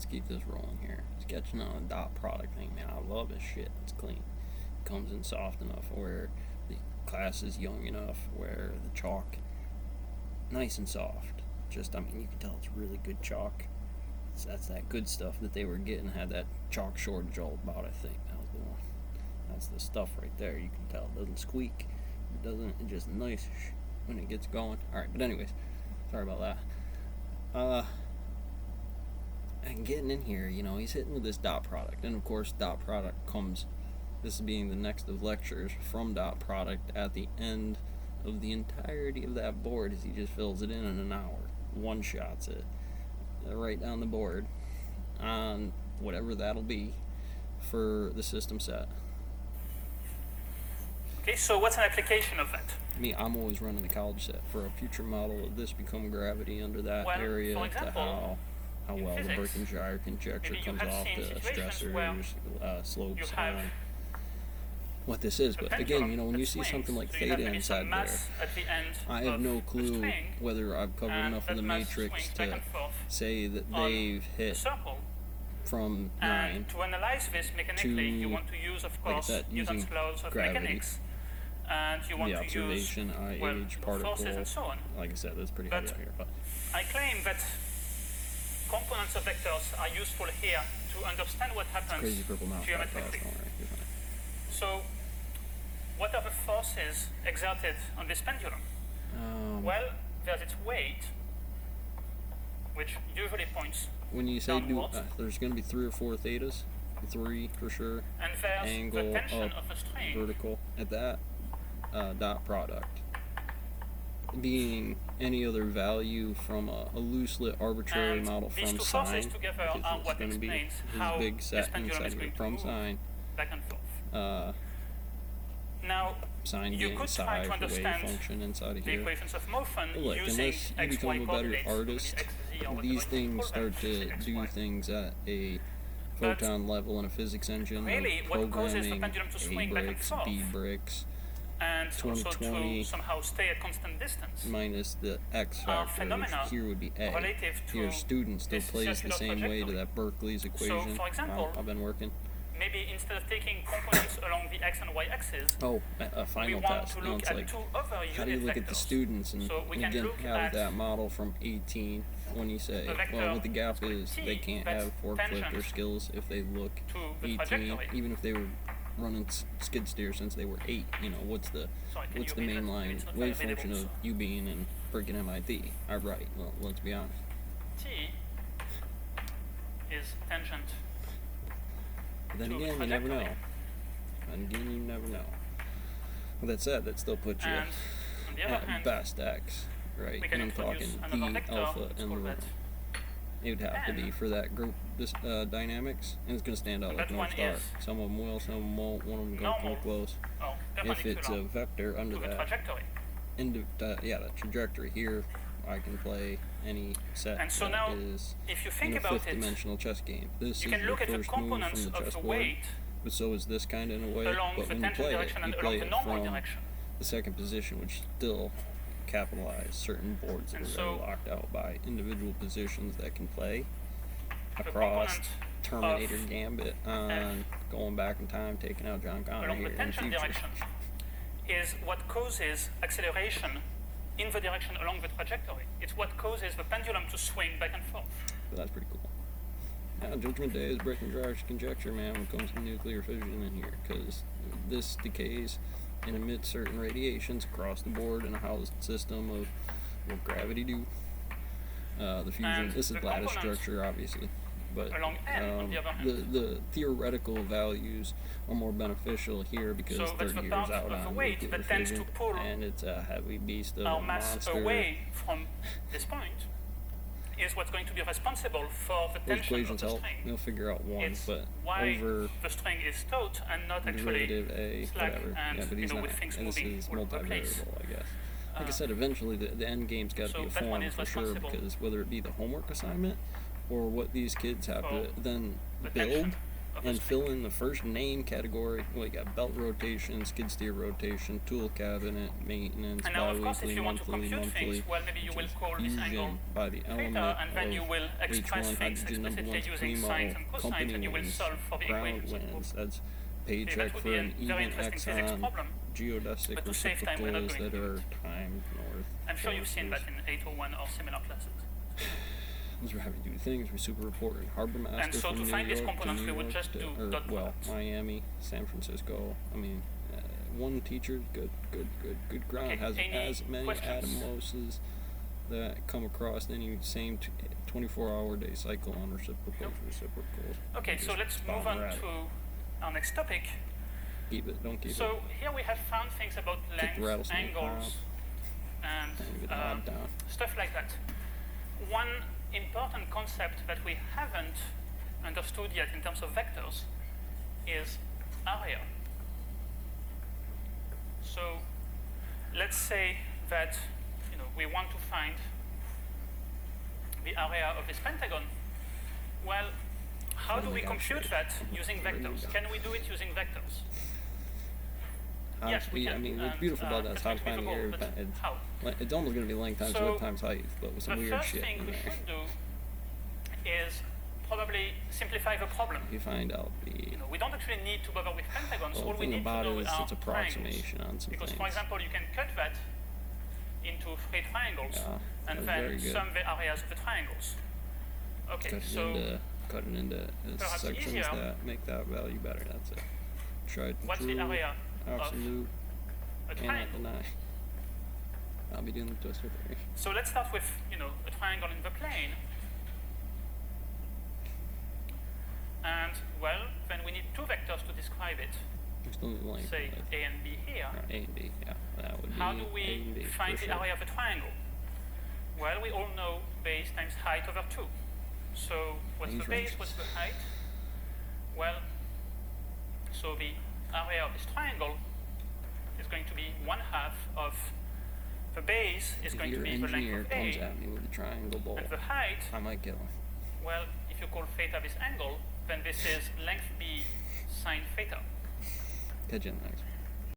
let's keep this rolling here. Sketching on a dot product thing, man. I love this shit. It's clean. It comes in soft enough where the class is young enough where the chalk, nice and soft. Just, I mean, you can tell it's really good chalk. That's that good stuff that they were getting. Had that chalk shortage all about, I think. That was the one. That's the stuff right there. You can tell it doesn't squeak. It doesn't. It's just nice when it gets going. Alright, but anyways, sorry about that. And getting in here, he's hitting with this dot product. And of course, dot product comes, this being the next of lectures from dot product at the end of the entirety of that board as he just fills it in an hour. One shots it right down the board on whatever that'll be for the system set. Okay, so what's an application of that? I'm always running the college set for a future model of this become gravity under that area for example, to how well physics, the Birkin-Gyre conjecture comes off the stressors, slopes, what this is. But again, when you see something like theta inside there, I have no clue whether I've covered enough of the matrix to say that they've hit from 9 to analyze this mechanically, you want to use, of course, Newton's laws of mechanics, and you want the to observation, use particle, forces and so on. Like I said, that's pretty heavy out here. But I claim that components of vectors are useful here to understand what happens crazy purple mouse geometrically. So, what are the forces exerted on this pendulum? Well, there's its weight, which usually points when you say downwards. There's going to be 3 or 4 thetas, 3 for sure. And there's Angle the tension up, of a string. vertical at that dot product. Being any other value from a loose lit arbitrary And model these from two sine, forces together because are it's what going to be explains his how big this set pendulum inside is here going to from move sine. back and forth. Now, Sine you being could psi try to for wave understand function inside of the here. equations of motion Look, using unless you xy become a better coordinates, artist, x, z, or these whatever you things call start them, to x, do y. things at a But photon level in a physics engine, really, like what causes the programming pendulum to A swing back and bricks, forth? B bricks, And also 2020 to somehow stay at constant distance minus the X are factor, phenomena which here would be A. relative to Here, student still this plays the circular same way to trajectory. that Berkeley's equation. for example, I've been working. maybe instead of taking components along the x and y axis, A final we want test. to Now look it's at like, two other how do you unit look at the vectors. students and, So we can again look have at that model from 18 when you say, the vector well, what the gap is, T they can't that's have forklift or tangent skills if they look to the 18, trajectory. even if they were running skid steer since they were 8. What's the Sorry, can what's you the read that? mainline It's not wave very function available, of you being in freaking MIT? Right. Well, let's be honest. T is tangent. But then to again, the you never know. trajectory. And again, you never know. With that said, that still puts you And on the other at hand, best X, right? we can And I'm introduce talking another D, vector, alpha, let's and call the that it would have to be N. for that group dynamics, and it's going to stand out like That North one Star. is Some of them will, some of them won't. One of them going to normal come close. oh, If it's a perpendicular vector under to the that, trajectory. that trajectory here, I can play any set And so that now, is if you in think a about it, fifth-dimensional chess game. This you is can your look at the first move components from the of the chessboard, weight but so is this kind of in a way. along But the when you tangent play it, direction you and play along the it normal from direction. the second position, which still capitalize certain boards that And are so very locked out by individual positions that can play The across component Terminator of Gambit on going back in time, taking out John Connor along here the in the tangent future. direction is what causes acceleration in the direction along the trajectory. It's what causes the pendulum to swing back and forth. So that's pretty cool. Now, Judgment Day is Birkin-Gyre's conjecture, man, when it comes to nuclear fission in here, because this decays and emits certain radiations across the board in a housed system of what gravity do. The fusion, And this is the lattice components structure, obviously, but along N, on the other hand. the theoretical values are more beneficial here because So that's 30 the years part out of the on weight nuclear that tends to fission, pull and it's a heavy beast of our a mass monster. away from this point is what's going to be responsible for the Those tension of equations the help. string. They'll figure out one, It's but why over the string is taut and not actually derivative A, slack whatever. and Yeah, but he's not. with things And this moving is all over the place. multivariable, I guess. Like I said, eventually the end game's got to So be a that one form is for sure, responsible because whether it be the homework assignment or what these kids have to for then the build tension of and fill in the first name category. Well, you got belt rotation, skid steer rotation, tool cabinet, maintenance, and now, of course, if bi-weekly, you want to monthly, compute things, well, maybe you will call this angle by the element theta, and then of you will express H1 things hydrogen number explicitly one's using primo, sines and cosines, company and you will wins, solve for the ground equations. wins. That's paycheck that would for be an a very even interesting X physics on problem. geodesic But to save time, we're not reciprocals going that to do are it. timed north. I'm sure you've seen that in 801 or similar classes. Those are heavy duty things. We super report in Harbor Master And so from to New find York these components, to we New would York just to, do or, dot well, products. Miami, San Francisco. I mean, one teacher, good ground, Okay, has any as many questions? atomoses that come across any same 24-hour day cycle on reciprocals. Okay, so let's move on to our next topic. Keep it, don't keep it. So here we have found things about Kick the length, rattlesnake angles, and get the knob down. stuff like that. One important concept that we haven't understood yet in terms of vectors is area. So let's say that we want to find the area of this pentagon. Well, how do we compute that using vectors? Can we do it using vectors? Yes, we can. I mean, what's beautiful about that is how to find the area. How? It's almost going to be length times width times height, but with some weird shit in The there. first thing we should do is probably simplify the problem. You find out the. We don't actually need to bother with pentagons. Well, All the we thing need to about know it is are it's approximation triangles. on some Because, things. for example, you can cut that into 3 triangles and that's then very good. sum the areas of the triangles. Okay, Cut it into perhaps sections easier. that make that value better. That's it. Try What's true, the area absolute, of a and triangle? deny. I'll be doing the twister theory. So let's start with a triangle in the plane. And, well, then we need 2 vectors to describe it. Still need length. Say A and B here. A and B, yeah. That would How be do A we and B, find for the sure. area of a triangle? Well, we all know base times height over 2. So what's the Range base, ranges. what's the height? Well, so the area of this triangle is going to be 1/2 of the base is If going to your be the engineer length of comes A, at me with a triangle bowl, and the height, I might kill him. well, if you call theta this angle, then this is length B sine theta. Catch you in the next one.